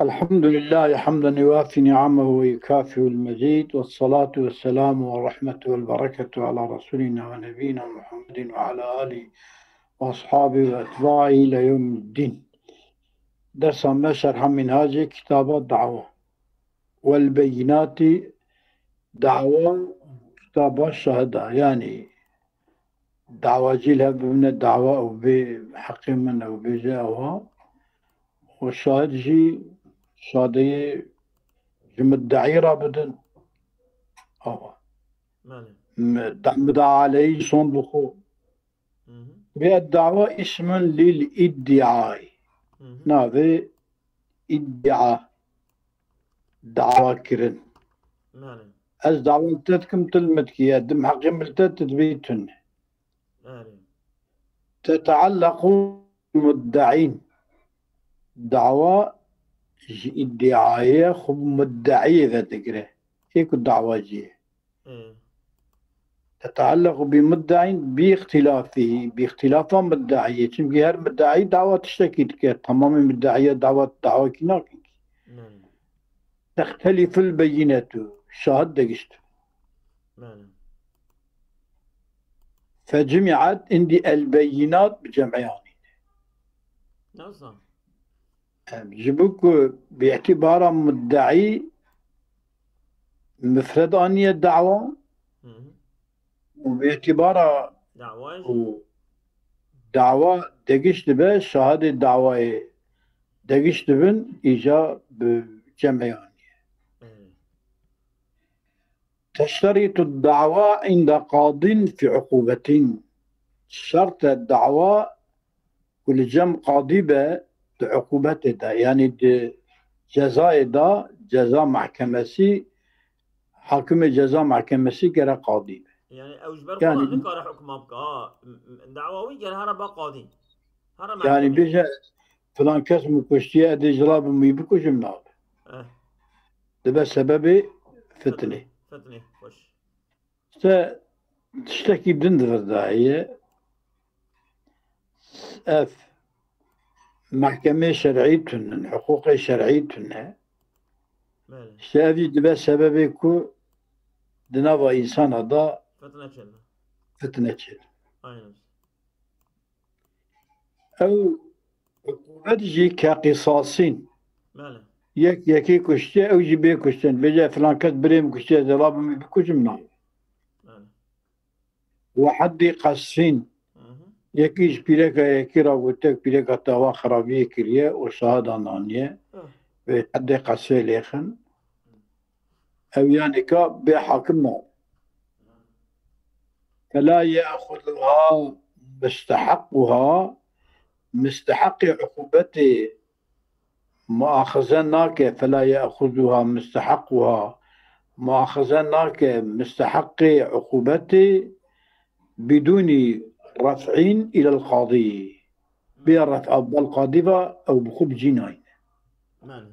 الحمد لله حمدا يوافي نعمه ويكافئ المزيد، والصلاة والسلام والرحمة والبركة على رسولنا ونبينا محمد وعلى آله وأصحابه وأتباعه إلى يوم الدين. درس ما شرح منهاج كتاب الدعوة والبينات. دعوة كتاب الشهادة، يعني دعوة جيلها من الدعوة أو بحق من أو بجاوها، والشاهد جي شادية مدعي رابطن أو ماله. مدعى عليه صندوقه مهم. بالدعوة اسم للإدعاء. مهم. نافي إدعاء دعوة كرن ماله. أز دعوة تتكم تلمتك يا دم حقيم تتبيتن ماله. تتعلق مدعين دعوة ادعائية خب مدعية ذات تقرأ هيك الدعوة جيه ايه. تتعلق بمدع باختلاف مدعية. چونكي هر مدعي دعوة تشتكي تكير تمام مدعية دعوة كناك ماله. تختلف البينات شاهد دقشت. ماله. فجمعت عندي البينات بجمعيان نصا. جبوك باعتبار مدعي مفرد أنية الدعوة، مهم. وباعتبار دعواجي. دعوة دقشت به شهادة دعوة دقشت بن إيجا بجمعيان. ايه. تشترط الدعوى عند قاض في عقوبة. شرط الدعوى كل جم قاضي به عقوبته ده، يعني جزاء ده جزاء محكمسي، حاكم جزاء محكمسي كرا قاضي. يعني اوش برخوا يعني نكار حكم ابقى دعواوي قال هرا بقى قاضي هرا يعني محكمة. بيجا فلان كاس مكشتي ادي جلاب مي بكش مناب اه. ده سبب فتنه. فتني فتني خوش. تشتكي بدندر ده هي اف محكمة شرعية حقوق شرعية. ماله. شافي دبا سببكو دنابا إنسان هذا فتنة شنو. فتنة شد اي نفس. أو عقوبتجي كقصاصين. ماله. يكي كشتي أو جيبي كشتين بيجا فلان كت بريم كشتي زلاب من بكوش منا ماله. وحد قصين. مهم. يكيش بيلك يكي راوتك بيلك توا خرابية كريه وشهادة نانية اه. بحد قصي ليخن أو يعني كا بحاكمنا فلا يأخذها مستحقها مستحق عقوبته مؤاخذناك فلا يأخذها مستحقها مؤاخذناك مستحق عقوبته بدون رفع إلى القاضي ماله. برفع القاضي أو بخب جناي. ماله.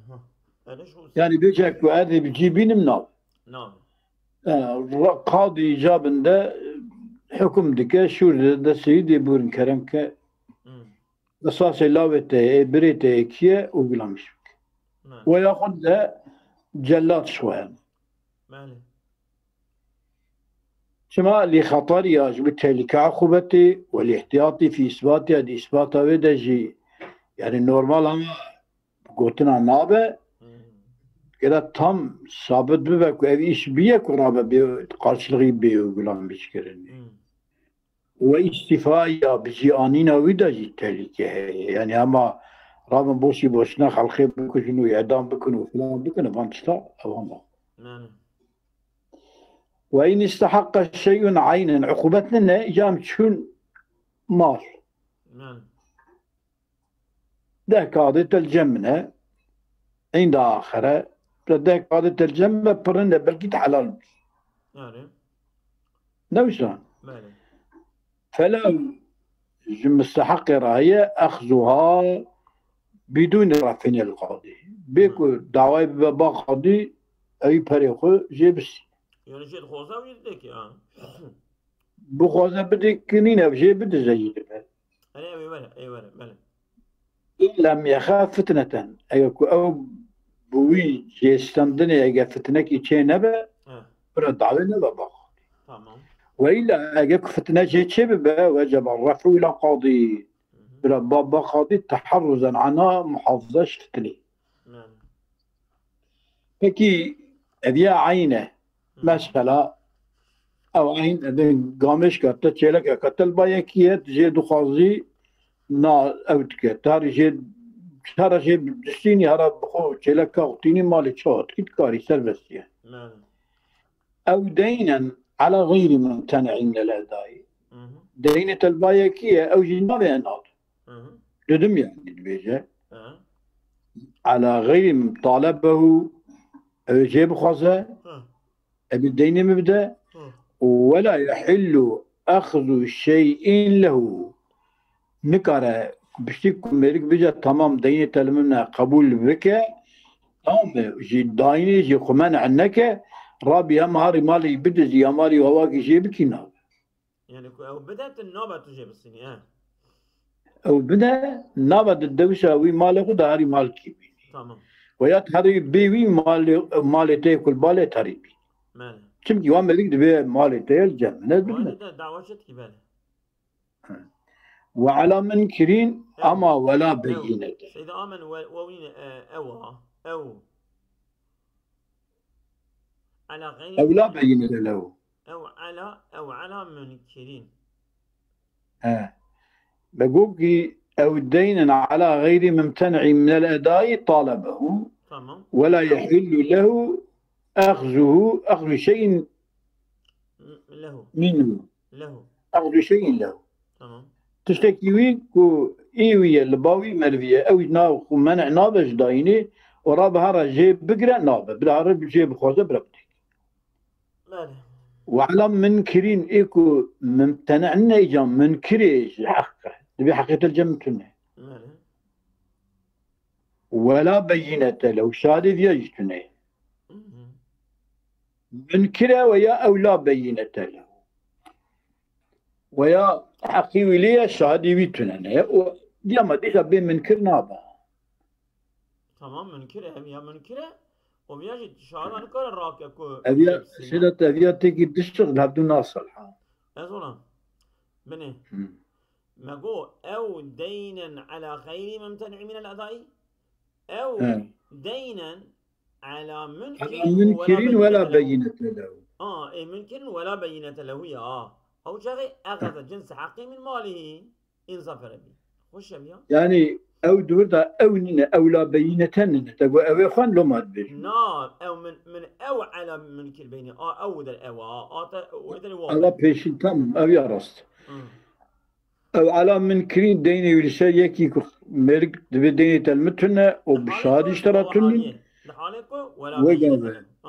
ها. ليش هو يعني بيجاك هذه بتجيبين منه نعم. قاضي جاب ده حكم دكا شور ده سيدي بورن كرمك مم. قصاص لاوته بريته كيه وقلامش ماله. وياخذ له جلاد شويه. ماله. شما لخطر يجب كعقوبتي والاحتياطي في إثباتها دي إثباتها ودجي يعني النورمال هم قلتنا نابه مم. كده تام ثابت ببك وإيش بيه كرابة بيه قارشلغي بيه وقلام بيشكرني مم. واستفاء بجي آنينا ودجي تهلكة يعني أما رابن بوشي بوشنا خلقي بكشنو إعدام بكنو فلان بكنو فانشتا أو هم. ماله. وإن استحق شيء عينا عقوبتنا جام تشون مال ماله. ده قاضي الجمنة عند آخره ده قاضي الجمنة برنده بلقيت حلال يعني. نوشان ماله. فلا مستحق رأيه أخذها بدون رفع القاضي مم. بيكو دعوة بابا قاضي أي فريقه جيبسي يعني شيء خوزة ويدك يعني. بخوزة بدك كنين أو جيب بده زي أنا أبي ماله أي ماله ماله. إن لم يخاف فتنة أي أو بوی جستندن اگه فتنه چه نبه برا دعوه نبه باخ تمام وإلا اگه فتنه چه ببه وجب الرفع إلى قاضي برا بابا قاضي تحرزا عنها محافظة فتنه پکی ابیا عینه مثلا او عین ادن قامش کرده چلک قتل با یکیت جد خازی نا اوت که تاری جد هر جد دستینی هر بخو چلک قطینی مال چهات کیت کاری سربستیه او دینا على غير ممتنع من الأداء دينة البايكية أو جنابه أنات لدم يعني البيجة على غير مطالبه جيب خاصة أبي الدين مبدأ ولا يحل أخذ شيء له نكرة بشتك ملك بيجا تمام دين تلمنا قبول بك تمام جي دايني جي خمان عنك رابي أمهاري مالي بدز يا مالي وواقي جيبك ناب يعني أو بدأت النوبة تجيب السنة أو بدأ نابة الدوسة وي مالي خد هاري مالكي تمام ويات هاري بيوي مالي تاكل بالي تاري مالي چمكي وان ملك دبي مالي تيل جم مالي دعوة شد كبالي وعلى منكرين أما ولا بينة إذا آمن وين أو على غير أو لا بينة له أو على منكرين بقولك أو الدين على غير ممتنع من الأداء طالبه تمام ولا يحل له أخذ شيء له منه أخذ شيء له تمام تشتكي كو إيوية لباوي مرفية أو ناو منع نابش دايني ورابها رجيب بقرأ نابه بلا جيب خوزة بربتك وعلى منكرين إيكو ممتنعنا إيجا منكريش حقه تبي حقيقة الجمتنا ولا بينة له شادي يجتنا منكره ويا أو لا بينة له ويا حقي وليه شادي ويتنا يا ما ديش بين منكر نابا تمام منكره يا منكره وبيجي شهادة أنا كل الراكب كو أبيا سيدة أبيا تيجي تشتغل هبدو ناصل أزولا بني ما جو أو دينا على غير ممتنع من الأداء أو دينا على منكرين ولا بينة له إيه منكر ولا بينة له يا أو شغي أخذ جنس حقي من ماله إن ظفر به خوش يا يعني أو دوردا أو ننا أو لا بينة تقول أو خان لو ما تبي نعم أو من أو على منكر بيني أو ذا أو وإذا الواقع الله بيشين تام أو يارست أو على منكرين ديني ولشيء يكي ملك دبي ديني تلمتنا وبشهادة اشترتني ولا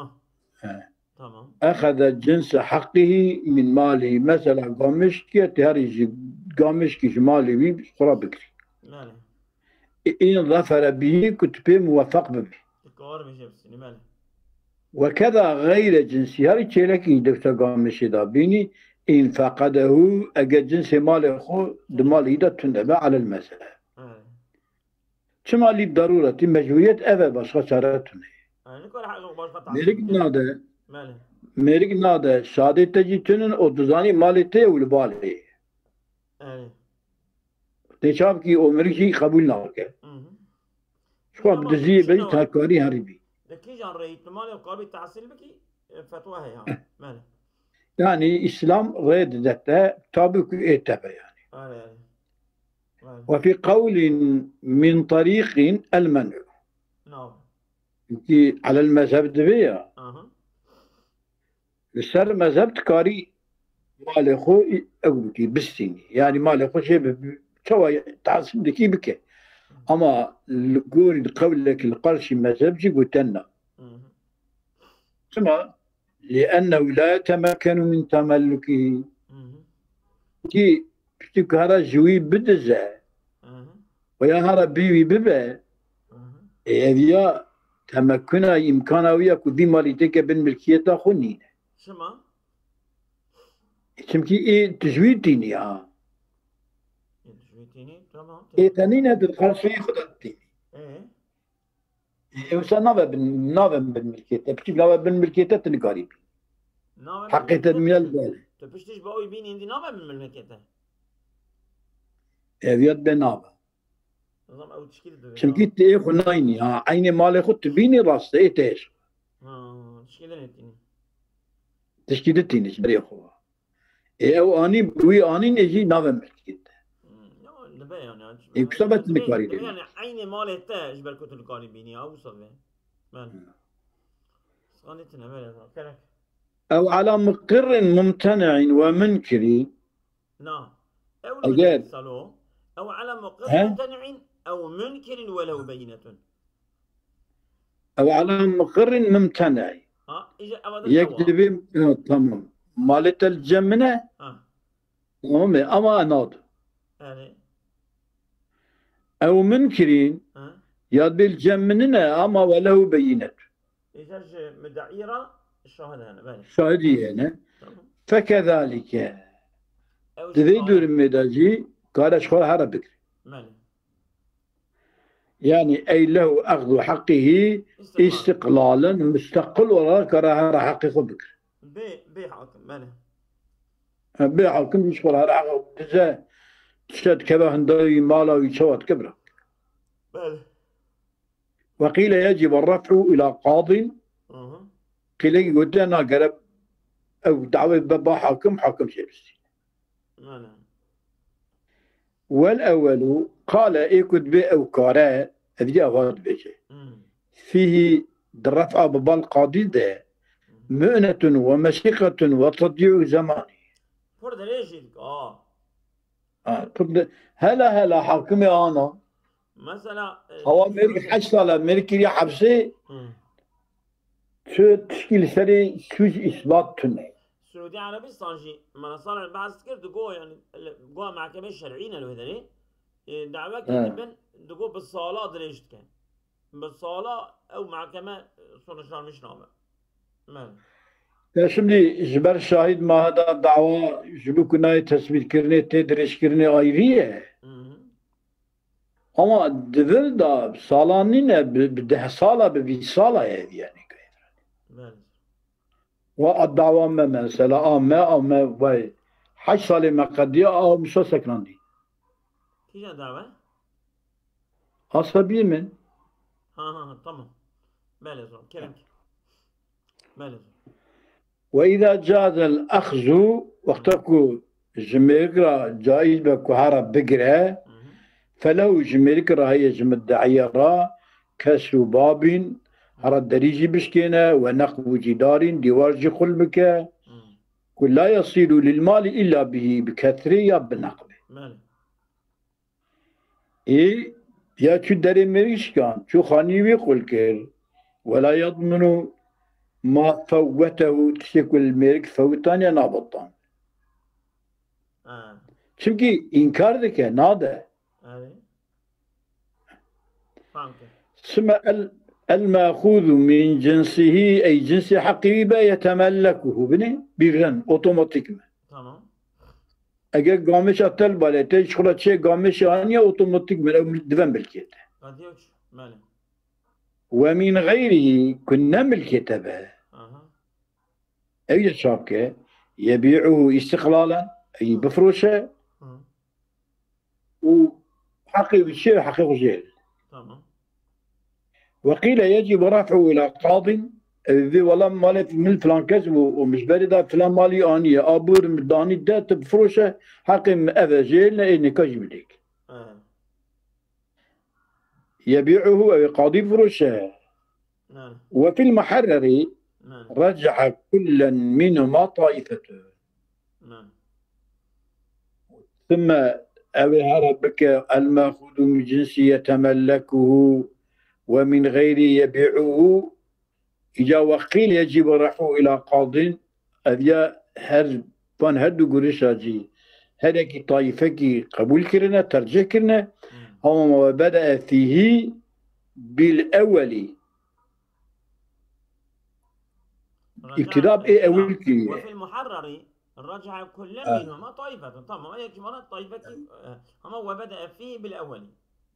تمام أخذ جنس حقه من ماله مثلا قامشكي تهرج قامشكي مالي بي قرا بكري إن ظفر به كتب موفق به وكذا غير جنسي هاري تشيلكي دكتور قامشي دابيني إن فقده أجد جنس ماله خو دماله دا تندبه على المسألة شما للضرورة مجهولية أبا باشقى شارتونه ملك ناده شادي تجي تنن او دزاني مالي تي والبالي تشاب كي امريكي قبول ناكه شو بدزي بي تاكاري هربي لكي جان ريت مالي وقابي تحصيل بكي فتوى هي مالي يعني اسلام ريد ذاته تابك اتبع يعني وفي قول من طريق المنع نعم على المذهب دبيا السر مذهب تكاري مالي خو أقولكي بستيني يعني مالي خو شيء شوى تعصب دكي بك أما القول قولك القرشي مذهب جي قلتنا ثم لأنه لا يتمكن من تملكه كي بتكهر جوي بدزة ويا هرا بيوي ببا إذا تمكنا إمكانه وياكو دي مالي تكا بالملكية خنين شما؟ شمكي إيه تجويديني تجويديني تمام إيه تانين هذا الخرشي خدتيني مثلا نابا بالملكيته بتجيب نابا بالملكيته تنقاري حقيقة من البال تبشتش بقوي بين عندي نابا بالملكيته هذيات بنابا نظام او تشكيل ده شمكيت ايه خنايني عيني مالي خد تبيني راس ايه تيش تشكيل نتيني تشكيلتي نجبري اخوها ايه او اني بوي اني نجي نابا ملكيته دبي يعني يكسبت نقاري دبي يعني عيني مالي تاج بالكوت القاري بيني او صبي من صانتنا بلا كلك او على مقر ممتنع ومنكر نعم او أجاد صالو او على مقر ها ممتنع او منكر ولو بينة او على مقر ممتنع اجا ابدا يكذب تمام مالت الجمنة تمام اما ناض او منكرين ياد بالجمننا اما وله بينة إيجاج مدعيرة الشهادة هنا بالي شاهدي هنا فكذلك تريد المداجي قال اشخاص هربك يعني أي له أخذ حقه استقلالا مستقل ولا كراهة حقه بكر بحاكم ماله بحاكم يشغل هذا حقه بزا تشتد كذا هندوي مالا ويشوت كبره ماله وقيل يجب الرفع إلى قاض قيل قلت أنا قرب أو دعوة بابا حاكم شيبسي والأول قال إيكد بي أو كارا هذه أفاد بيجي فيه الرفع بابا القاضي ده مؤنة ومشقة وتضييع زمان فرد ليش هلا حاكمي أنا مثلا هو ملك حج صار ملك لي حبسي شو تشكيل سري شو إثبات تني السعودية عربستان جي ما صار بعض كير دقوا يعني قوا محكمة الشرعية الوهدني دعوة كتبن دقوا بالصالة دريشت كان بالصالة أو محكمة صنشان مش نامه ما شملي جبر شاهد ما هذا دعوة جبو كنا تثبيت كرني تدريش كرني أيرية أما دبر دا صالانين بده صالة ببي صالة يعني والدعوة ما مسألة ما وي حج صالة ما قدية أو مش سكراندي كيف دعوة؟ أصحابي من تمام بالزر كلامك بالزر وإذا جاز الأخذ وقتكو جميركرا جائز بكهارا بقرا فلو جميركرا هي جمدعيرا كسباب هرا الدريجي بشكينا ونقو جدار ديوار قلبك كل لا يصير للمال إلا به بكثرية بنقبه إيه يا شو داري مريشكان شو خاني ويقول كير ولا يضمن ما فوته تشكل الملك فوتان يا نابطان çünkü inkar dike nada ثم المأخوذ من جنسه أي جنس حقيبة يتملكه بني birden otomatik mi? Tamam. Eğer gamiş atel balete şurada şey gamiş aniye otomatik mi? Devam belki. Hadi uç. Mali. ومن غيره كنا ملكته به. أي شابكة يبيعه استقلالا أي بفروشه وحقيقي الشيء حقيقي جيل. تمام. وقيل يجب رفعه إلى قاض ذي والله مالت من فلان كذا ومش بريدة فلان مالي أني أبور مداني ده تبفروشه حقيقي أذا جيل إني كجملك. يبيعه أي قاضي فروشه. وفي المحرر رجع كلا منهما طائفته. ثم أوي ربك المأخوذ من جنس يتملكه ومن غير يبيعه إذا وقيل يجب رفعه إلى قاض أذيا هر بان هدو قرشاجي هذاك طائفة قبول كرنا ترجع كرنا هم بدأ فيه بالأول ابتداء ايه اول كي وفي المحرر رجع كل منهما طائفة طبعا هي كمان طائفة هم وبدأ فيه بالأول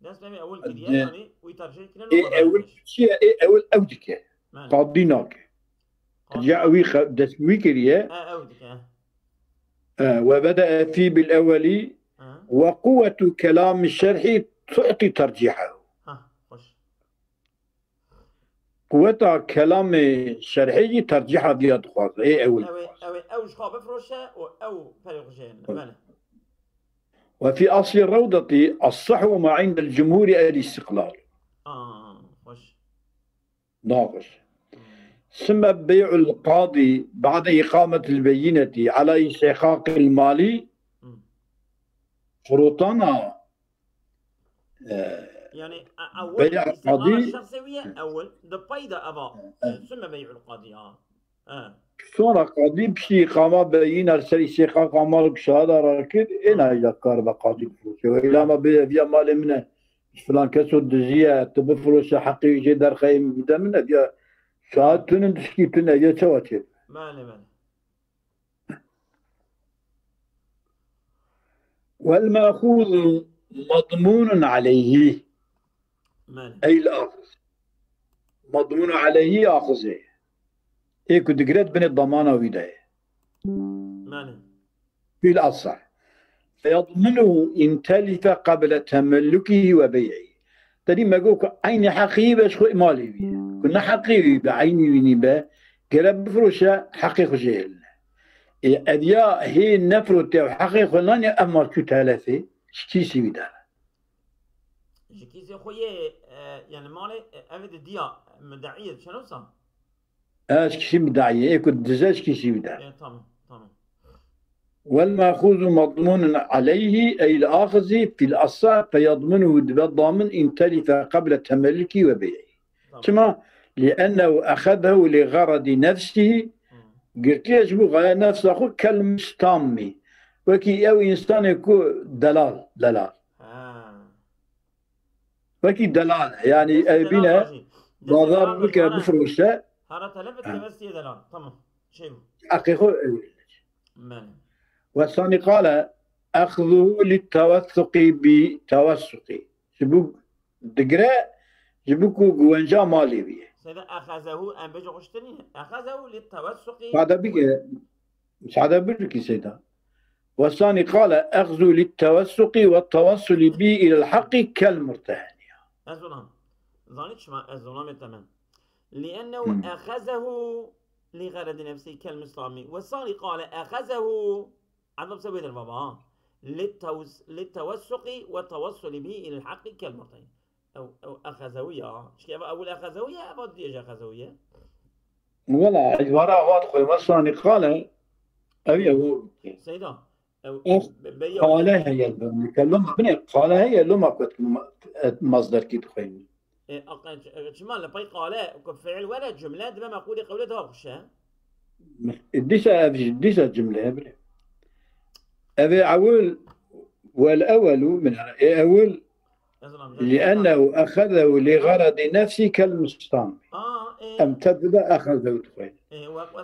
دست بهم أول كديه يعني ويترجع كنا إيه أول شيء إيه أول أودك قاضيناك جاء ويخ دست ويكريه أودك وبدأ فيه بالأول وقوة كلام الشرح تعطي ترجيحه. خوش. قوة كلام الشرحي ترجيحه دي أدخل إيه أول. أو شخاب فروشة أو فريقشين. وفي أصل الروضة الصحو ما عند الجمهور الاستقلال. خوش. ناقص. ثم بيع القاضي بعد إقامة البينة على استحقاق المالي شروطنا يعني أول استقامة الشخصية أول دبيدا أبا ثم بيع القاضي sonra قاضي بشي إقامة بينة رسالة استحقاق مالك شهادة راكد إنا يذكر بقاضي بفروشه وإلا ما بيا مال منه فلان كسر دزية تبفروشه حقيقي جدار خيم بدا منه بيا شهادتون تشكيتون يا شواتي مالي والمأخوذ مضمون عليه أي الأخذ مضمون عليه أخذه إيه كنت قريت بين الضمانة ويداية في الأصح فيضمنه إن تلف قبل تملكه وبيعه تري ما قولك عيني حقيقي باش خو مالي بيه كنا حقيقي بعيني ويني با قرب بفروشة حقيقي جيل أديا هي النفر تاعو حقيقي لاني أما شو تلفي شتيسي بدار جكيسي خويا يعني مالي أفيد ديا مدعية شنو صار؟ شكيسي مدعية إيه كنت دزاج كيسي بدار تمام والمأخوذ مضمون عليه أي الآخذ في الأصح فيضمنه الضامن إن تلف قبل تملكه وبيعه كما لأنه أخذه لغرض نفسه قلت ليش بغى نفسه أخو كالمستامي وكي أو إنسان يكون دلال وكي دلال يعني بنا بازار بك بفروشة هذا تلفت بس دلال تمام شيء حقيقة والثاني قال أخذه للتوثق بتوثق جبوك دقراء جبوكو جوانجا مالي بيه سيدا أخذه أم بيجي غشتني أخذه للتوثق هذا بك مش هذا بركي سيدا والثاني قال أخذه للتوثق والتوصل به إلى الحق كالمرتهن الظلام ظنيتش مع الظلام تمام لأنه أخذه لغرض نفسه كالمسلمي والثاني قال أخذه عندهم سويد البابا للتوثق والتوصل به إلى الحق كالمرتين أو أخذوية كيف أول أخذوية أو ديجا أخذوية ولا عبارة واضحة والثاني قال أبي أقول سيدا قال هي الكلمة بني قال هي لما كنت مصدر كي تخيل شمال لبي قال كفعل ولا جملة دم مقولة قولتها وخشها ديسا جملة بني أبي أقول والأول من أول لأنه أخذه لغرض نفسه كالمستام امتد أخذه تخيل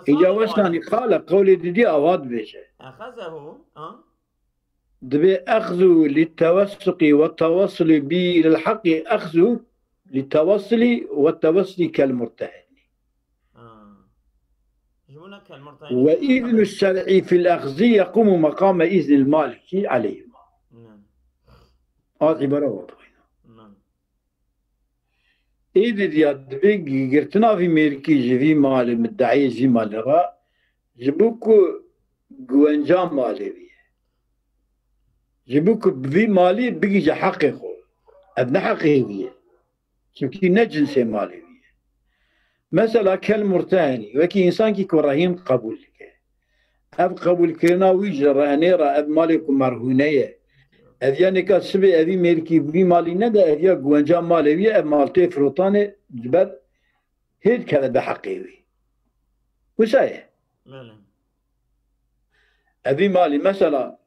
إذا وثاني قال قولي دي أواد بيشه أخذه دبي أخذه للتوثق والتوصل به إلى الحق أخذه للتوصل والتوصل كالمرتهن وإذن الشرع في الأخذ يقوم مقام إذن المالك عليهما هذه عبارة واضحة إذن يدبي قرتنا في ميركي جفي مال مدعي جي مال را جبوكو جوانجا مالي بيه جبوكو بفي مالي بيجي حقيقه ابن حقيقية شبكي نجنسي مالي بيه مثلا كالمرتهني وكي إنسان كي كرهيم قبول لك أب قبول كرنا ويجر رهنيرا أب مالك مرهونية أذياني كاسبي أذي ميركي بي مالي ندا أذيا جوانجا مالي بيه أب مالتي فروطاني جبل هيد كذا بحقيقي وسايه أذي مالي مثلا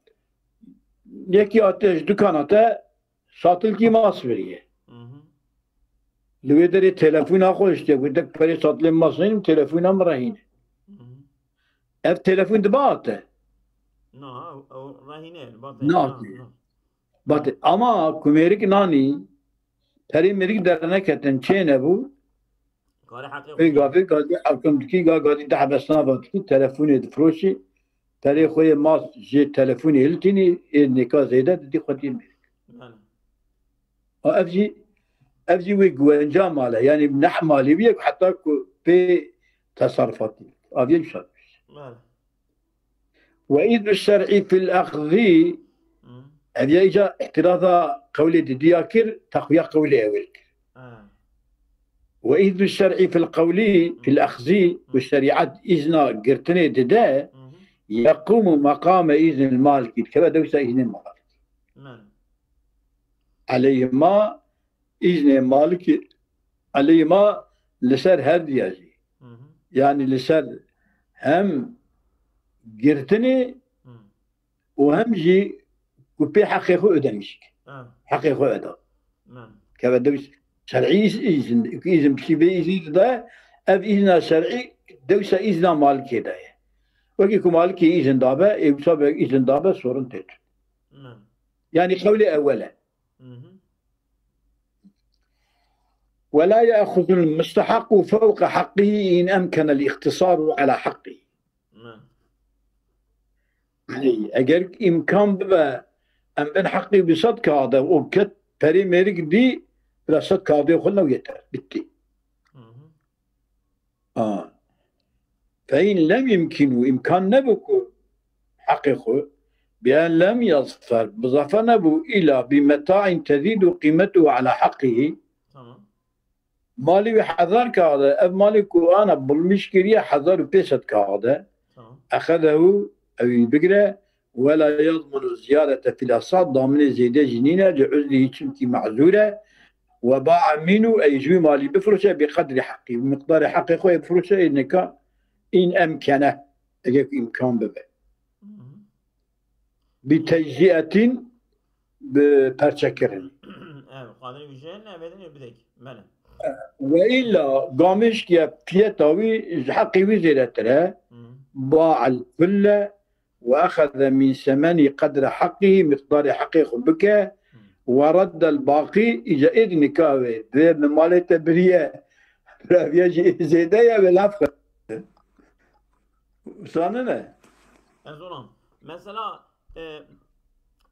يكي أتش دكانته ساتل كي ماسفريه لو يدري تلفون أخوش تقول دك فري ساتل ماسين تلفون أمرهين أف تلفون دباته أو رهينه بات أما كميرك ناني پری مریک در نکتن چه نبود کار حقیقی ای گافی گازی حکم دکی گازی ده بسنا بود کی تلفنی دفروشی پری خوی ماس جه تلفنی هلتینی نکاح زیده دی خودی مریک بله افجی وی گوانجا ماله یعنی نح مالی بیک حتی که پی تصرفاتی آبیه شد بله وإذ الشرعي في الأخذ هذه إجا اعتراض قولي دياكر تقوية قولي أولك وإذ الشرعي في القول في الأخذ والشريعة إذن قرتني ددا يقوم مقام إذن المالك كما دوسا إذن المالك عليهما إذن المالك عليهما لسر هرديازي يعني لسر هم قرتني وهم جي وبي حقيقه أدمشك حقيقه أدم كما دوس شرعي إذن بشي بإذن ده أب إذن شرعي دوسا إذن مالكي ده وكيكو مالكي إذن دابا يبصاب إذن دابا صورن تيت يعني قولي أولا ولا يأخذ المستحق فوق حقه إن أمكن الاختصار على حقه يعني أجر إمكان ببا أم بن حقي بصدق هذا وكت بري ميرك دي بلا صدق هذا وخلنا ويتر بتي فإن لم يمكنه إمكان نبكو حقيقه بأن لم يظفر بظفر نبو إلا بمتاع تزيد قيمته على حقه مالي حذر كهذا أب مالك وأنا بالمشكلة حذر بيسد كهذا أخذه أو بقرة ولا يضمن الزيادة في الأصاد ضامن زيادة جنينة لعزله شمكي معذورة وباع منه أي جوي مالي بفرشه بقدر حقه بمقدار حقه خوي بفرشه إنك إن أمكنه أجاك إمكان ببه بتجزئة ببرشكرن وإلا قامش كي بيتاوي حقي وزيرتره باع الكل وأخذ من ثمن قدر حقه مقدار حقه بك ورد الباقي إجا إذن كاوي ذيب مالي تبرية رافياجي زيدايا بالعفق وصاننا أزولان مثلا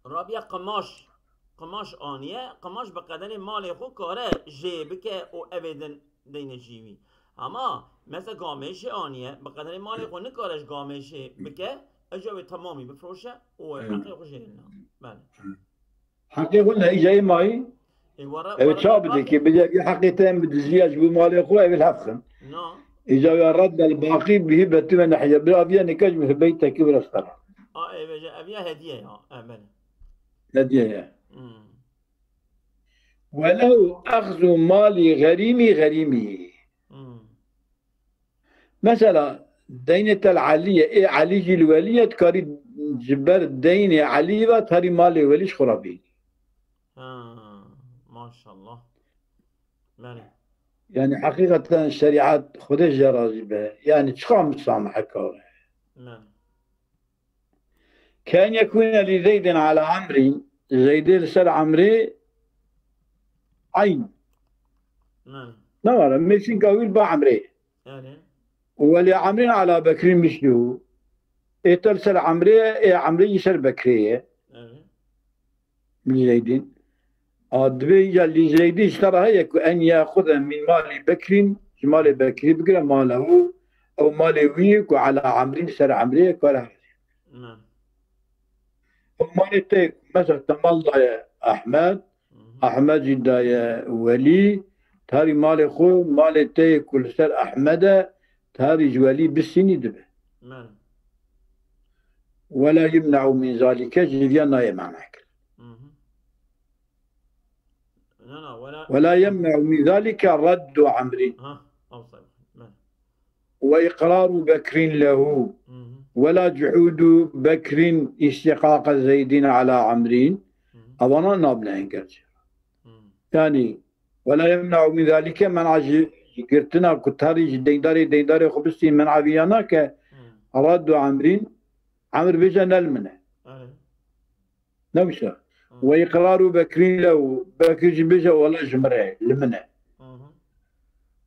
رابيا قماش آنية قماش بقدر مالي خو كاره جيبك او أبدا دين جيوي اما مثلا قامش آنية بقدر مالي خو نكارش قامش بك اجابه تمامی بفروشه و حقیقه خوشه بله حقیقه قلنا ایجای مایی او چا بده که بجا حقیقتين بدزياج بمالي اخوه بالحفخن اجا رد الباقي بهبته من ناحيه بابيا نكاج في بيتك برسطر ابيا هديه بله هديه ولو اخذ مالي غريمي مثلا دينة العلية إيه علي الولية تكاري جبر دين علي وتهري مالي وليش خرابي ما شاء الله مالي يعني حقيقة الشريعات خدش جرازبة يعني تشخام مسامحة كاره كان يكون لزيد على عمري زيد لسر عمري عين لا ميشين قويل با عمري ولي عمرين على بكرين مشلو ترسل عمري يسر بكرية من زيدين دبي اللي زيدي اشتراها يكو أن يأخذ من مال بكرين مال بكري بقرا ماله أو مال ويك وعلى عمرين سر عمري كلها مال تيك مثلا تمضى يا أحمد جدا يا ولي تاري مال خو مال تيك كل سر أحمد تاري جوالي بالسني دبه ولا يمنع من ذلك جريانا يمعنك ولا يمنع من ذلك رد عمري وإقرار بكر له ولا جحود بكر استحقاق زيد على عمرين أظن نابلين يعني ولا يمنع من ذلك منع قرتنا كتاري دينداري خبستي من عبيانا كرد عمرين عمر بيجا نلمنه نوشا وإقرار بكري لو بكري بيجا ولا جمرة لمنه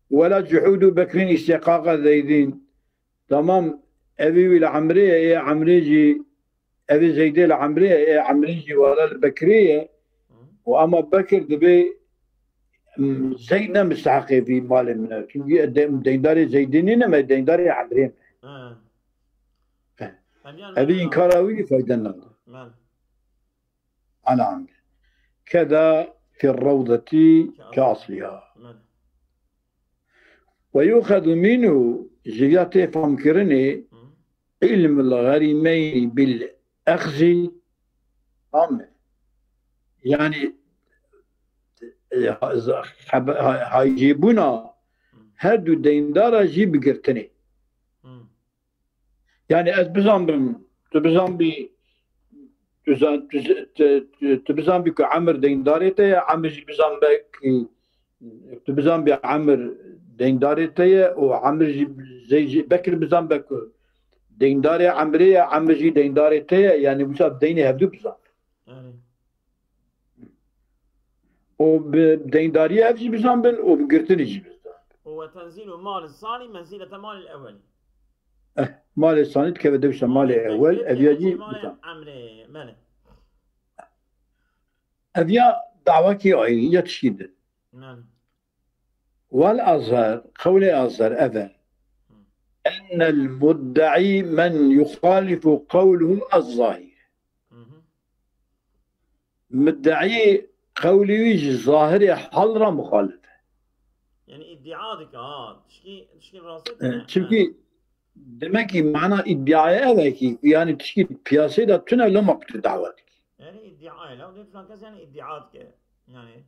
ولا جحود بكرين استقاق زيدين تمام أبي العمرية يا عمريجي أبي زيدي العمرية يا عمريجي ولا البكرية وأما بكر دبي زيدنا مستحق في مال منه دينداري زيدين ما دينداري عمرين أبي إنكاراوي فايدنا على عمري كذا في الروضة كأصلها ويؤخذ منه جياتي فمكرني علم الغريمين بالأخذ يعني هيجيبونا هردو ديندارا جيب قرتني يعني تبزان بك عمر دينداريته عمر بزان بك تبزان بعمر دينداريته وعمر زي بكر بزان بك دينداري عمرية عمر جي دينداريته يعني بسبب ديني هبدو بزان وبديندارية هبجي بزان بن وبقرتني جي بزان هو تنزيل مال الثاني منزلة مال الأول مال الثاني كيف دوش مال الأول أبيجي مال عمري ماله أبيا دعوة عينية تشيد والأظهر قول أظهر أذن أن المدعي من يخالف قوله الظاهر مدعي قولي يجي ظاهري حضرة مخالفة يعني ادعاءك تشكي راسك دمكي معنى ادعاء هذاك يعني تشكي بياسي دا تنا لمقت دعوتك يعني ادعاء لو دي فلان يعني ادعاءك يعني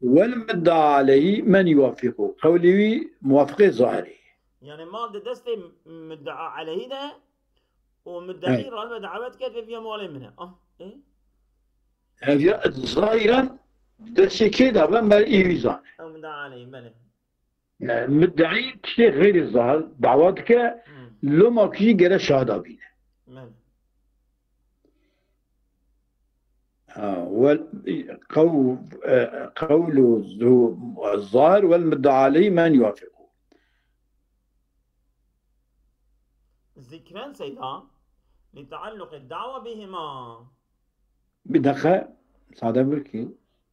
والمدعى عليه من يوافقه قولي موافقه ظاهري يعني ما دستي مدعى عليه ده ومدعي رغم دعوتك في مالي منها ايه هذا ظاهرا دستي كده ما ايزان او مدعى عليه ماله يعني مدعي شيء غير الظاهر دعوتك لما كي جرى شهادة بينا قول الظاهر والمدعى عليه من يوافقه ذكرا سيدا لتعلق الدعوة بهما بدقة صادق بركي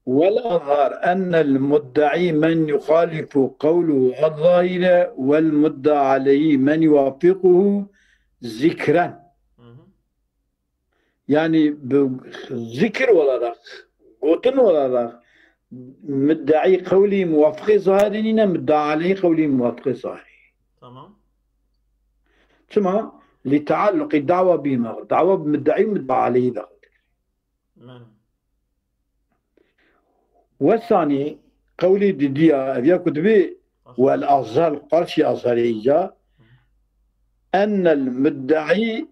والأظهر أن المدعي من يخالف قوله الظاهر والمدعى عليه من يوافقه ذكرا يعني بذكر ولا رخ قوتن ولا رخ مدعي قولي موافق ظاهرين مدعى عليه قولي موافق ظاهري ثم لتعلق الدعوة بهما الدعوة بمدعي مدعى عليه ذا والثاني قولي ديديا أبيا كتبي والأظهر قرشي أظهريجا أن المدعي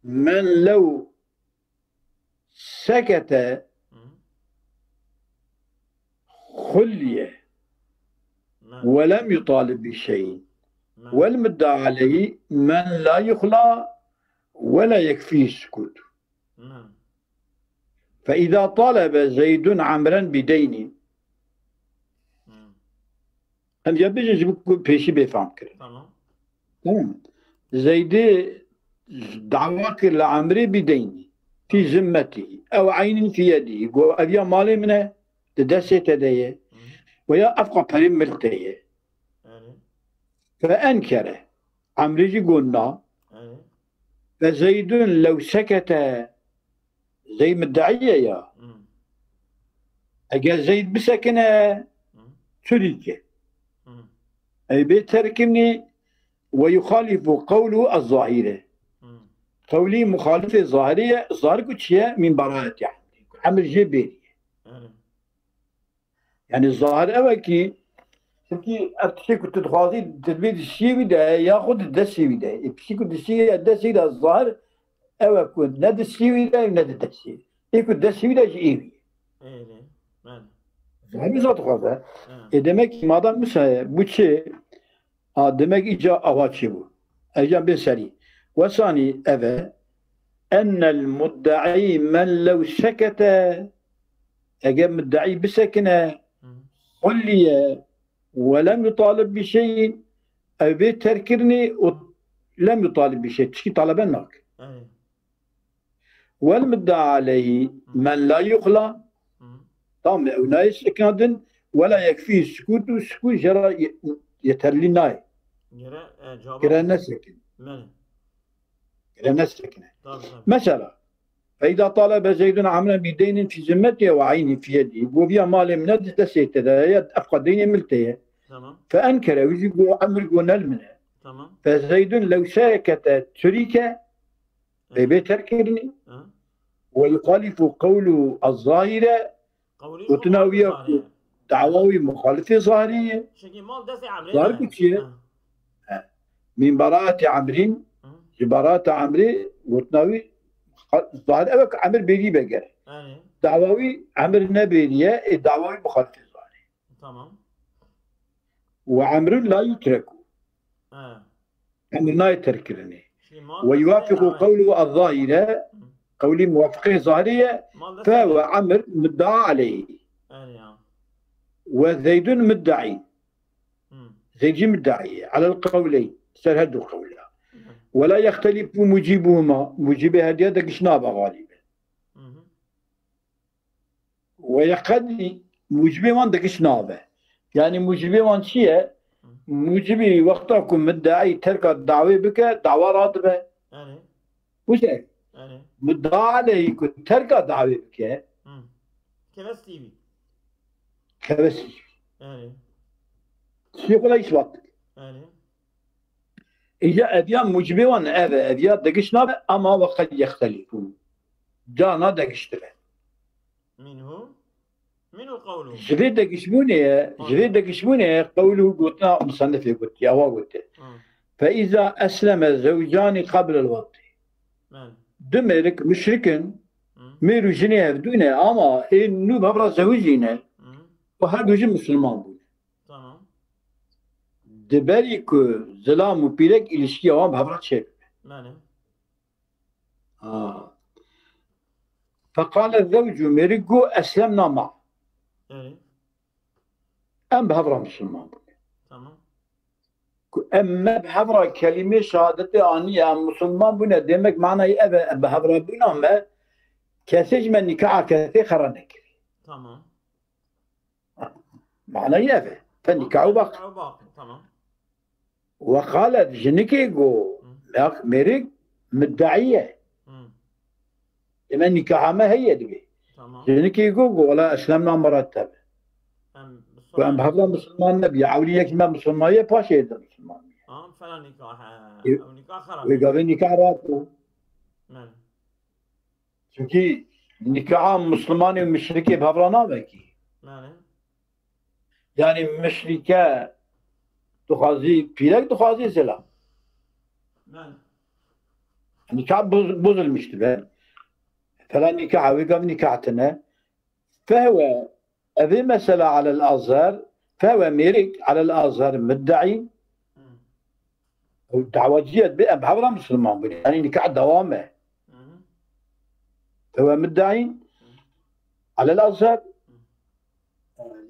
من لو سكت خلي ولم يطالب بشيء والمدعى عليه من لا يخلى ولا يكفيه السكوت فإذا طالب زيد عمرا بدين هم يبيج بيشي بيفهم كده تمام زيد دعواك لعمري بدين في ذمته أو عين في يده يقول أبيا مالي منه تدسي تديه ويا أفقى فريم ملتيه فأنكره عمري قلنا فزيد لو سكت زي مدعية يا أجا زيد بسكنه تريكه أي بيتركني ويخالف قوله الظاهرة قولي مخالفة ظاهرية ظاهر كتشيا من براءة يعني عمل جبري يعني الظاهر أوكي شكي أبتشي كنت تخاطي تدبير الشيء بدا ياخذ الدسي بدا يبتشي كنت الدسي ده الظاهر أو كنت ند الشيء بدا ند الدسي يكون الدسي بدا جيبي ظاهر ذات خاطر demek madem mesela bu şey demek ica avaçı bu. Ecem bir seri. Ve sani eve أن المدعي من لو سكت أجاب مدعي بسكنة خلي ولم يطالب بشيء أو بتركني ولم يطالب بشيء تشكي طلبناك. والمدعى عليه من لا يخلى طبعا لا يسكن ولا يكفي السكوت والسكوت جرى يترلي ناي كرا نسكن كرا نسكن مثلا فإذا طالب زيد عملا بدين في ذمته وعين في يده وفيها مال من دسيت يد أفقد دين ملته فأنكر ويجب عمر قنال منه فزيد لو ساكت تريك بيتركني والخالف قول الظاهرة وتناوية دعواوي مخالفة ظاهرية ظاهر بكشيء من براءة عمرين براءة عمري وتناوي ظاهر أبك عمر بيري بقر دعواوي عمر نبيرية الدعواوي مخالفة ظاهرية تمام وعمر لا يترك عمر لا يتركني ويوافق قوله الظاهرة قولي موافقه ظاهرية فهو عمر مدعى عليه وزيد مدعي زيد مدعي على القولين سرهد القولين ولا يختلف مجيبهما مجيب هذه دقشنابه غالبا ويقضي مجيبهما دقشنابه يعني مجيبهما شيء مجيبي وقتكم مدعي ترك الدعوة بك دعوة راتبة وش مدعى عليه كنت ترك الدعوة بك كبستيبي كبستيبي شيء ليش وقت إذا أبيان مجبران أبيان دقشنا أما وقد يختلفون جانا دقشتره منه قوله جري دقشموني قوله قلنا مصنف قلت يا قلت فإذا أسلم زوجان قبل الوقت دمرك مشركا ميرو جنيه بدونه أما إنه ببرا زوجينه وهذا جن مسلمان دبری که زلام و پیرک ilişki هم هفرات شيء. فقال الزوج مريقو أسلمنا معه. أم بهفرة مسلمان. أما بهفرة كلمة شهادة أني مسلمان بنا دمك معناه أبا بهفرة بنا ما كسج من نكاح كثير خرنك. تمام. معناه أبا فنكاح باقي. تمام. وقالت جنكيغو ميريك مدعية لما نكاح ما هي دبي جنكيغو ولا أسلمنا مرتب وأم بهذا مسلمان نبي عوليك ما مسلمان يباشي هذا مسلمان فلا نكاح أو نكاح خراب ويقابل نكاح راتو çünkü nikah Müslüman ve müşrike bhavra ki. Yani müşrike تخازي بيلك تخازي سلا. نكاح بوزلمش تبع. فلا نكاح ويقام نكاحتنا فهو أبي مسألة على الأزهر فهو ميرك على الأزهر مدعي والدعوة جيت بحضر مسلمان بني يعني نكاح دوامه فهو مدعي على الأزهر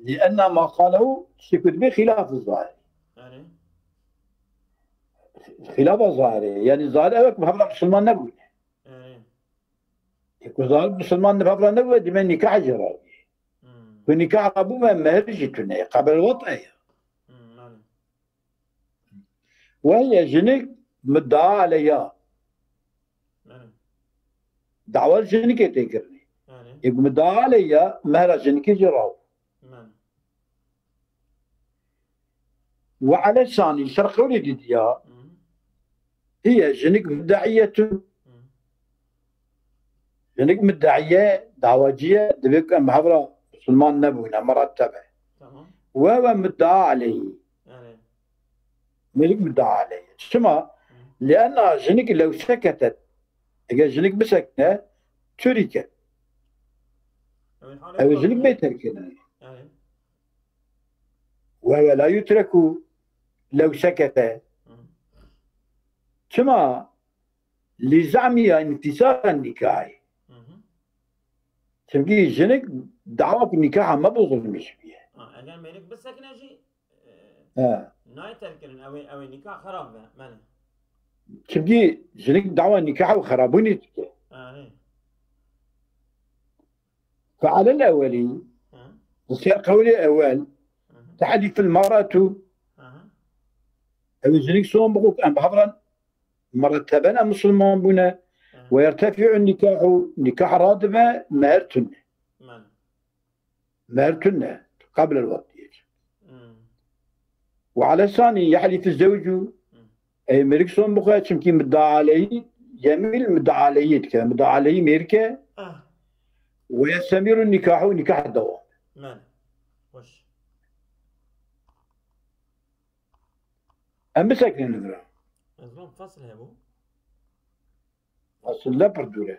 لأن ما قاله سكت بخلاف الظاهر خلاف الظاهر يعني الظاهر أبك بحضر مسلمان نبوي يكون ظاهر مسلمان بحضر نبوي دي من نكاح جرائي ونكاح أبو ما مهرجتنا قبل الوطئية وهي جنك مدعى عليها دعوة جنك تذكرني يقول مدعى عليها مهرج جنك جراو وعلى الثاني شرقوا لي ديها هي جنك مدعية جنك مدعية دعوجية دبك محبرة مسلمان نبونا مرتبة وهو مدعى عليه ملك مدعى عليه شما لأن جنك لو سكتت إذا جنك بسكنة تركت أو جنك بيتركنا وهو لا يترك لو سكت شما لزعمها انتصار النكاح تبقي جنك دعوة النكاح ما بظلمش فيها اگر ملك بس سكن اجي ناي تركن او النكاح خراب ماله تبقي جنك دعوة النكاح وخرابوني فعلى الأولي يصير قولي أول تحديث المرأة أو جنك صوم بقوك أم بحضرا مرتبنا مسلمان بنا ويرتفع النكاح نكاح راتبة مهرتن قبل الوقت وعلى الثاني يحلف الزوج أي ملك صوم بقوك شمكي مدعى عليه يميل مدعى عليه كذا مدعى عليه ميركة ويستمر النكاح نكاح الدوام وش أم ساكن نقرأ أظن فصل هبو فصل لا بردوله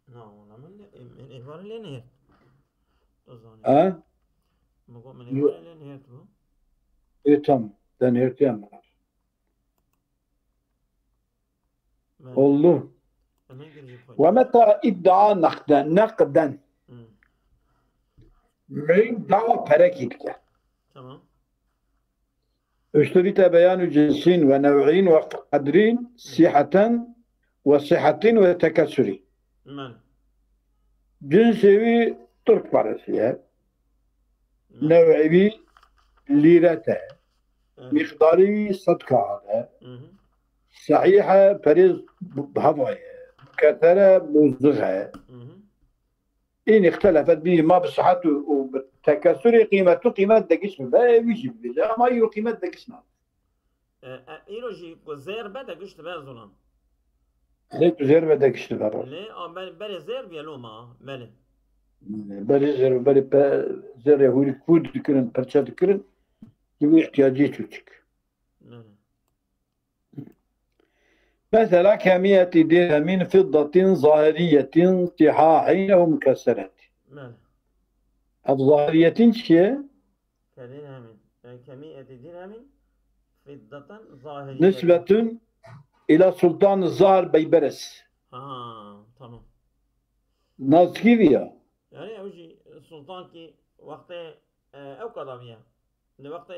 من إيفار اللي نهيت من إيفار اللي نهيت بو إيه تم ده نهيت يا مرة والله ومتى ادعى نقدا من دعوة بركيتك تمام اشتريت بيان جنس ونوعين وقدرين صحة وصحة وتكسر جنسي ترك فارسية نوعي ليرته مقداري صدقة هذا صحيحة بريز بهضايا كثرة موزغها إن اختلفت به ما بالصحة وبالتكسر قيمته قيمة دقيش ما يجب لا ما يو قيمة دقيشنا إيروجي زير بدأ قشت بقى ظلام ليه زير بدأ قشت بقى ليه بلي زير بيلوما بلي بلي زير يهولي كود ذكرن برشا ذكرن يبي احتياجيته تك مثلا كمية درهم فضة ظاهرية صحاحين أو مكسرة الظاهرية شيء كمية درهم فضة ظاهرية نسبة إلى سلطان الظاهر بيبرس تمام ناس كيفية يعني أوجي السلطان كي وقت أو قضامية لوقت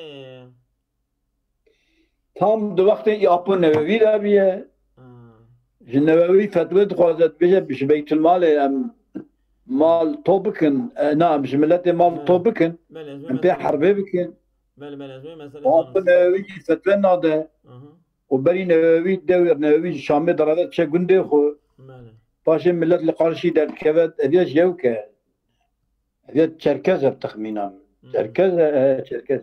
tam de vakti yapı nevevi de biye. Nevevi fetve dixwazet bêje bi Beytülmalê em mal tobikin, na bi milletê mal tobikin, em pê herbê bikin. Apı nevevi fetve nade. û berî nevevî dewr nevevî ji Şamê dereve çe gundê xwe. Paşê millet li qarşî derkeve eviye jewk e. Eviye Çerkez ev texmînan. Çerkez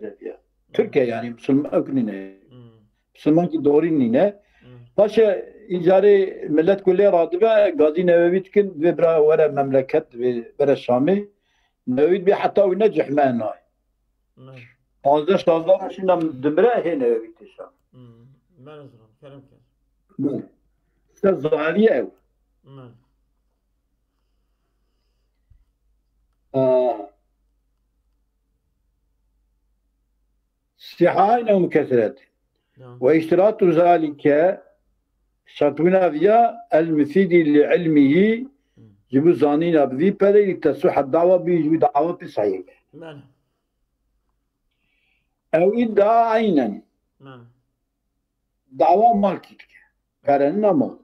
eviye. Türkiye yani Müslüman öknine. Müslüman ki doğru nine. Paşa icari millet kulli radibe Gazi Nevevi tkin ve bira vere memleket ve bere Şam'ı Nevevi bir hatta o necih menay. 15 yaşında dümre he Nevevi tişam. Ben kerim kes. Ben. İşte zahiriye ev. استحاء أو مكسرات واشتراط ذلك شرطنا فيها المفيد لعلمه جبو زانين أبذي بذي لتصح الدعوة بيجو دعوة بصحيح أو إدعاء عينا دعوة مالكيك كارننا مال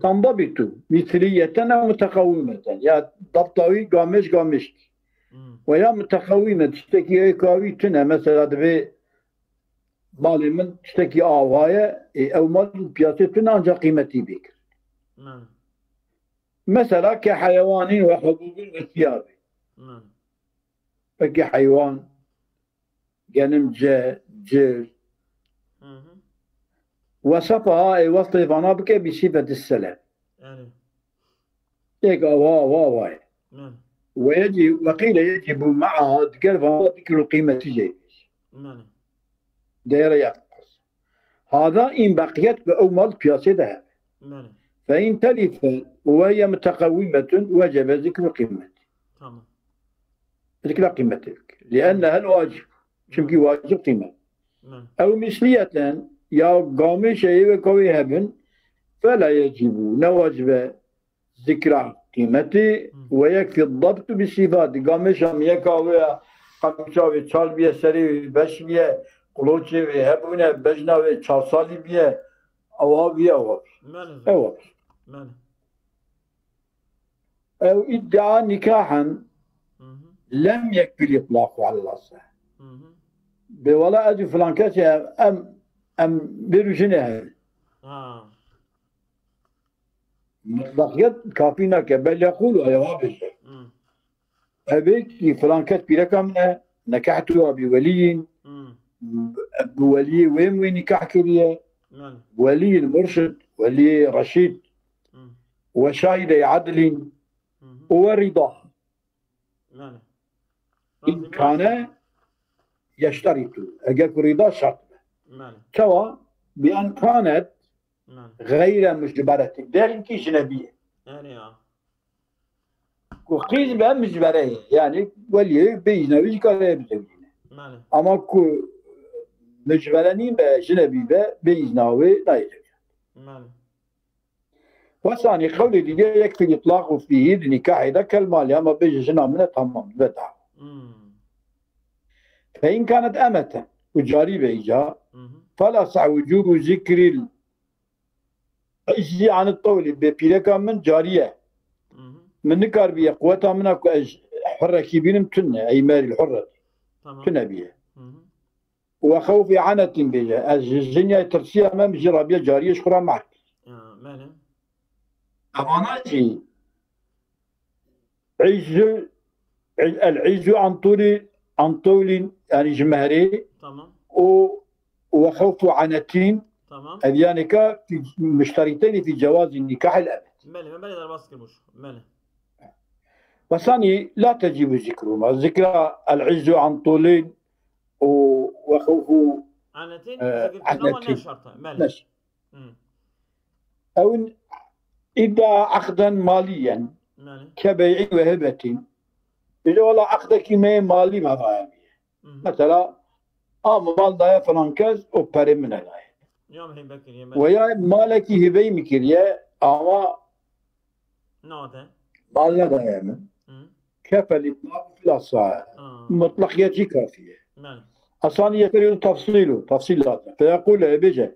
تنضبط مثلية أو متقومة يا ضبطوي قامش ويا متقومة تشتكي كاوي تنا مثلا دبي مالي من تشتكي آوايا أو مال بياتتنا أنجا قيمتي بك مثلا كحيوان وحبوب وثياب فكي حيوان جنم جير وصفها أي وصفنا بك بصفة السلام هيك واي ويجب وقيل يجب معها ذكر القيمة جيبش دايرة يقص هذا إن بقيت بأمال بياسة ذهب فإن تلف وهي متقومة وجب ذكر قيمة ذكر قيمتك لأنها الواجب شمكي واجب قيمة أو مثلية يا قامي شيء وكوي هبن فلا يجب نواجب ذكر قيمته ويكفي الضبط بصفات قامش هم يكاوي قمشاوي تشال بيه سري بش بيه قلوچه و هبونه بجنا و چارسالی بيه اواوي اواوي او ادعى نكاحا لم يكفي الاطلاق على الاصح بولا اجي فلان كاتي ام بيرجنه مطلقيت كافينا بل يقولوا جواب أبيك فلان كات بيركمنا نكحته بولي بولي وين نكاح كريه ولي المرشد ولي رشيد وشاهد عدل ورضا إن كان يشترط أجاك رضا شرط سواء بأن كانت غير مجبرة دارين كي جنبية وقيل بها مجبرة يعني ولي بيجنا ويجي كاره بزوجنا أما كو مجبرانين بجنبي بيجنا ولا يجوز وثاني قول اللي يكفي الإطلاق فيه النكاح إذا كالمال أما بيجنا منه تمام بدعة فإن كانت أمة وجاري بيجا فلا صع وجوب ذكر عجزي عن الطول ببيلكا من جارية من نكار بيه قوتها منها حرة كبيرة تنة أي مال الحرة تنة بيه وخوف عنة بيه الزنيا ترسيها أمام جرابية جارية شكرا معك أماناتي العز عن طول يعني جمهري وخوف عنتين تمام أديانك في مشترطين في جواز النكاح الأبد والثاني لا تجب ذكرهما ذكر العز عن طولين وخوف عنتين عنتين أو إذا عقدا ماليا كبيع وهبة إذا والله عقدك ما مالي ما ضايع مثلا مال ضايع فرنكاز أو بري من ضايع ويا مالك هبي مكريا أما مال لا ضايع كفى الإطلاق في الأصح مطلقيتي كافية أصلا يكرر تفصيلات فيقول بيجا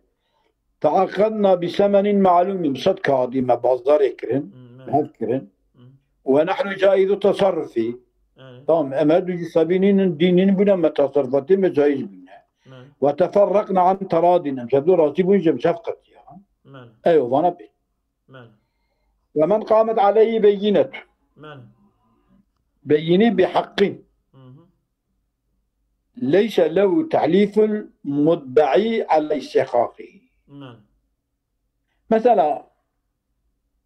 تعاقدنا بثمن معلوم صدق هذه ما بازار يكرن هذكرن ونحن جائز التصرف فيه طبعا أمد سبينين دينين بنا ما تصرفات ما جائز بنا وتفرقنا عن تراضنا مشهدوا راتبون جم شفقتي أيوة وانا بي ومن قامت عليه بينة بيني بحق ليس له تحليف المدعي على استحقاقه مثلا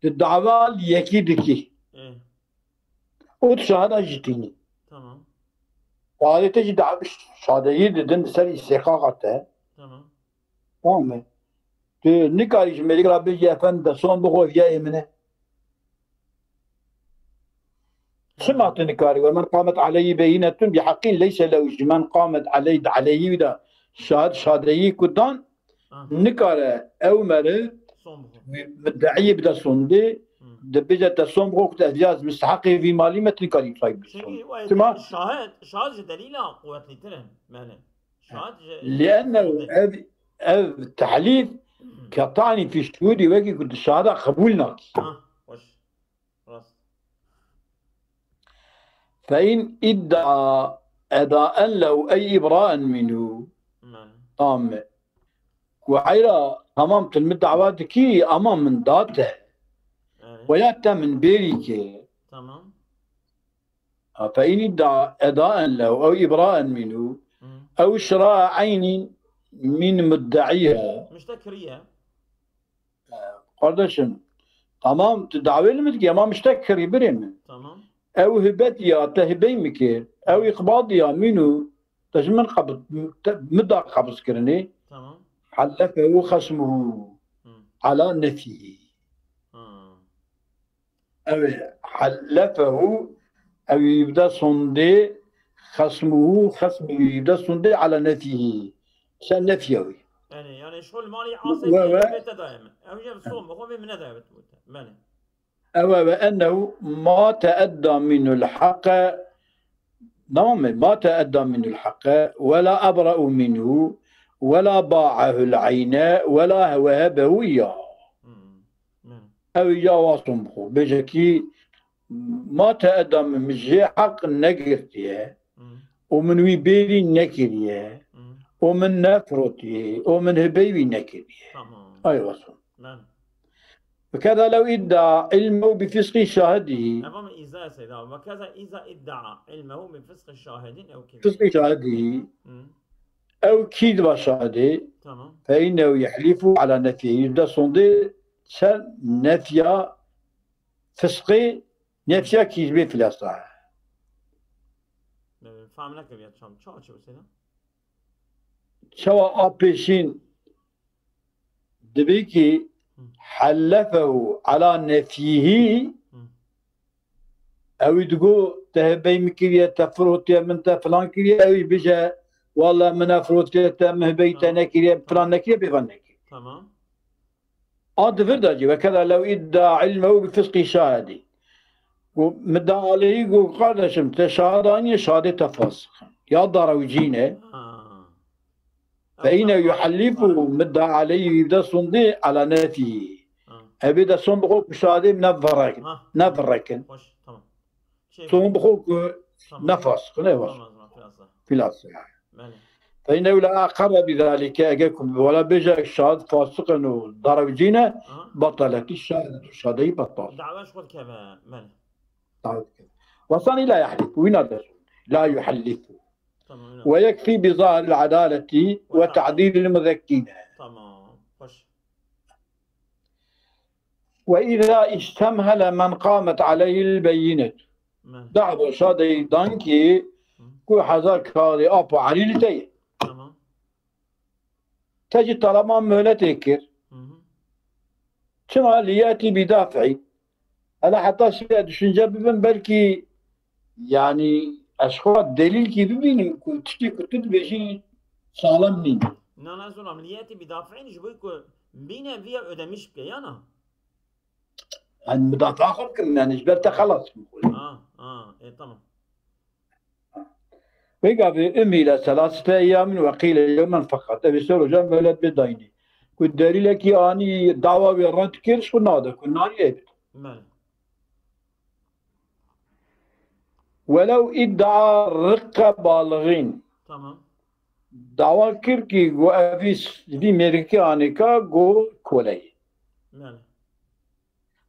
الدعوة يكيدك وتشاهد جتيني تمام وهذه تجي دعوة شهادة دن سر استحقاقته تمام نكاريش ملك ربي يفن دسون بخوف يا إمنه سمعت نكاري ومن قامت عليه بينة بحق ليس له من قامت عليه ودا شهادة كدان نكارة أو مرة مدعي بدا صندي دبجة تصوم وقت أجاز مستحق في مالي ما تنكاري صايب تمام شهاد دليل قوة لترهم لأنه التحليف كطعني في شهودي وكي كنت الشهادة قبولنا فإن ادعى أداء له أي إبراء منه تام وعيرا تمام المدعوات كي أمام من ذاته ويأتى من بيريك تمام فإن ادعى أداء له أو إبراء منه أو شراء عين من مدعيها مشتكرية قردشن تمام تدعوي المدعي أمام مشتكري برين تمام أو هبتيا تهبي مكير أو إقباضيا منه تجمن قبض مدى قبض كرني تمام حلفه خصمه على نفيه أو حلفه أو يبدأ صندي خصمه يبدأ صندي على نفيه سنفيوي يعني شغل مالي عاصي بيت دائما أوجه صوم بخوفي من ذا بني أو أنه ما تأدى من الحق ما تأدى من الحق ولا أبرأ منه ولا باعه العيناء ولا وهبه إياه أو إياه وصمخه بجكي ما تأدى من مجي حق نقرتيه ومن ويبيلي نكريه ومن نفرتيه ومن هبيبي نكريه أي وصم وكذا لو ادعى علمه بفسق شاهده أمام إذا سيدا وكذا إذا ادعى علمه بفسق شاهد أو كذب فسق شاهده أو كذب شاهده فإنه يحلف على نفيه ده صندي نفي فسق نفي كذب في الأصح فهمنا كيف يتشام شو سيدا شو أبيشين دبيكي حلفه على نفيه أو تقول تهبي مكرية تفروتيا من فلان كرية أو بيجا والله من فروتيا مهبيت نكرية فلان نكرية بفلان نكرية تمام فرداجي وكذا لو ادعى علمه بفسق شاهدي ومدعى عليه يقول قال شمت شهاداني شهادة تفاسخ يا داروجينه فإنه يحلفه مدعى عليه يبدأ صندي على نفيه أبدا صندوق بشهادة نفركن صندوق نفس في الأصل فإنه لا أقر بذلك أجاكم ولا بجاء الشهاد فاسقا ودرجينه بطلت الشهادة بطل دعوة شغل كذا من وصاني لا يحلف وين لا يحلف ويكفي بظاهر العدالة وتعديل المذكين تمام وإذا استمهل من قامت عليه البينة دعوة شادي دانكي كو حذر كاري أبو علي لتي تجي طالما مهلة تكر شما لياتي بدافعي أنا حتى شيء دشنجة ببن بلكي يعني أشخاص دليل كي ببيني تشتي كتب بشي سالم نين أنا أقول عملياتي بدافعين جبويكو بينا فيها أدمش بيانا عن مدافع خلكم يعني جبلت خلاص إيه تمام ويقابل أمي إلى 3 أيام وقيل يوما فقط أبي سولو جنب ولد بدايني كنت دليل كي أني دعوة بيرانت كيرش كنا هذا كنا يبت ولو ادعى رقة بالغين تمام دعوة كيركي جو أفيس في ميركانيكا جو كولي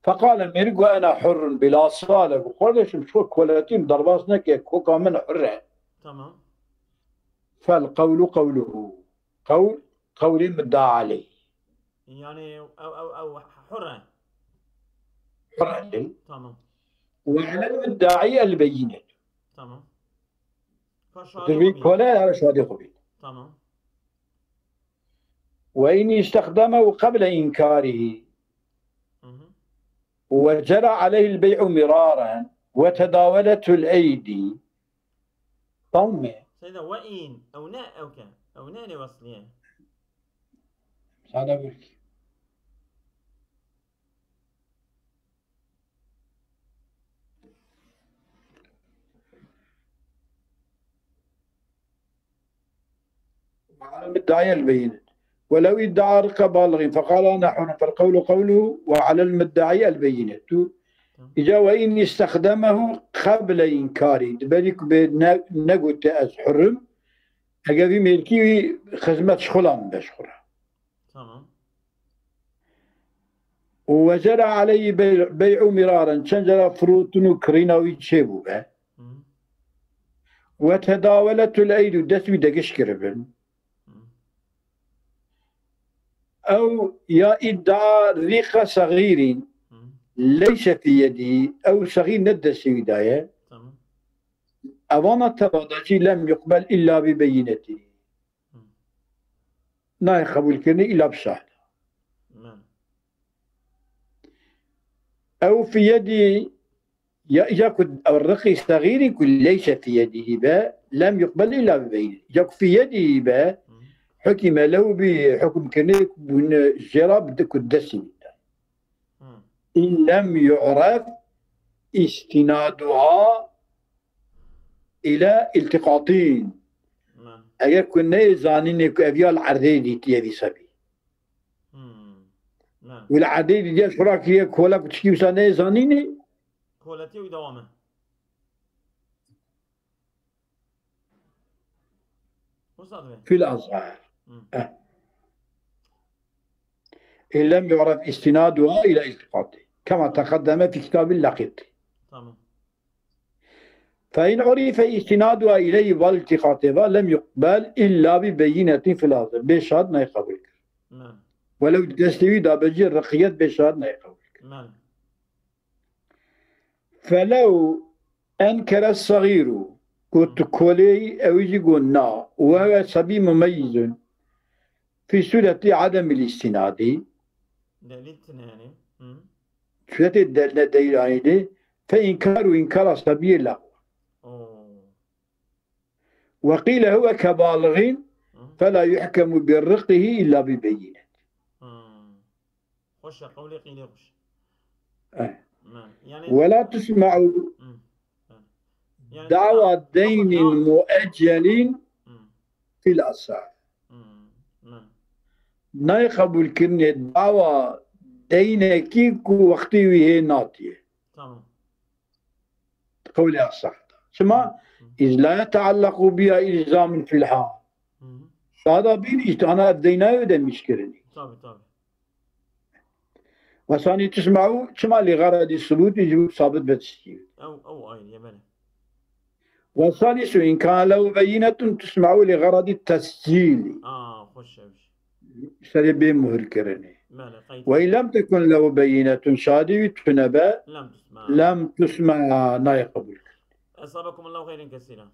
فقال ميركو أنا حر بلا صالة وقال شو كولاتين ضرباسنا كي كوكا من حرة تمام فالقول قوله قول مدعى عليه يعني أو حرة تمام وعلى المدعي البينة تمام تبيك ولا شهادة قبيل تمام وإن استخدمه قبل إنكاره وجرى عليه البيع مرارا وتداولته الأيدي طمع سيدا وإن أو نا أو كان أو ناني وصليان هذا بلكي وعلى المدعي البينة ولو ادعى رقة بالغ فقال أنا حر فالقول قوله وعلى المدعي البينة إذا وإن استخدمه قبل إنكاره دبالك بنقول تأس حرم أجابي ملكي خدمة شخلان بشخرة تمام وجرى عليه بيع مرارا شنجر فروتن كرينا ويتشيبوا به وتداولت الأيد دسوي دقش كربن أو يا إدعاء ريق صغير ليس في يده أو صغير ند السيداية أوانا التبادل لم يقبل إلا ببينته لا يقبل كني إلا بشهادة أو في يدي يأكل الرقي صغير يكون ليس في يده باء لم يقبل إلا ببينته يكون في يده باء حكم له بحكم كنيك بن الجراب دك الدسم إن لم يعرف استنادها إلى التقاطين أجا كنا زانين أبيال العرديدي تيجي سبي والعرديدي دي شراك هي كولا بتشكي وسانة زانيني كولتي ودوامه في الأزهار إن لم يعرف استنادها إلى التقاطه كما تقدم في كتاب اللقيط تمام. فإن عرف استنادها إليه والتقاطها لم يقبل إلا ببينة في الأزهار بشهاد لا يقبل ولو تستوي دابجي رقية بشهاد لا يقبل فلو أنكر الصغير كنت كولي أو يجي قلنا وهو صبي مميز في سورة عدم الاستناد دليل يعني سورة الدليل يعني فإنكار إنكار صبي له وقيل هو كبالغ فلا يحكم برقه إلا ببينة خش قولي قيل خش يعني ولا تسمع يعني دعوى دين مؤجل في الأسعار نا يقبل كرني دعوى دين كيكو وقتي وهي ناطية قولي الصح سما إذ لا يتعلق بها إلزام في الحال هذا بين أنا الدينا يدا مشكلني وثاني تسمعوا كما لغرض الثبوت يجب ثابت بالتسجيل أو أين يمنى والثالث إن كان له بينة تسمعوا لغرض التسجيل خش سربي مهر كرني وإن لم تكن له بينة شادي تنبأ لم تسمع لا يقبل أصابكم الله خيرا كثيرا.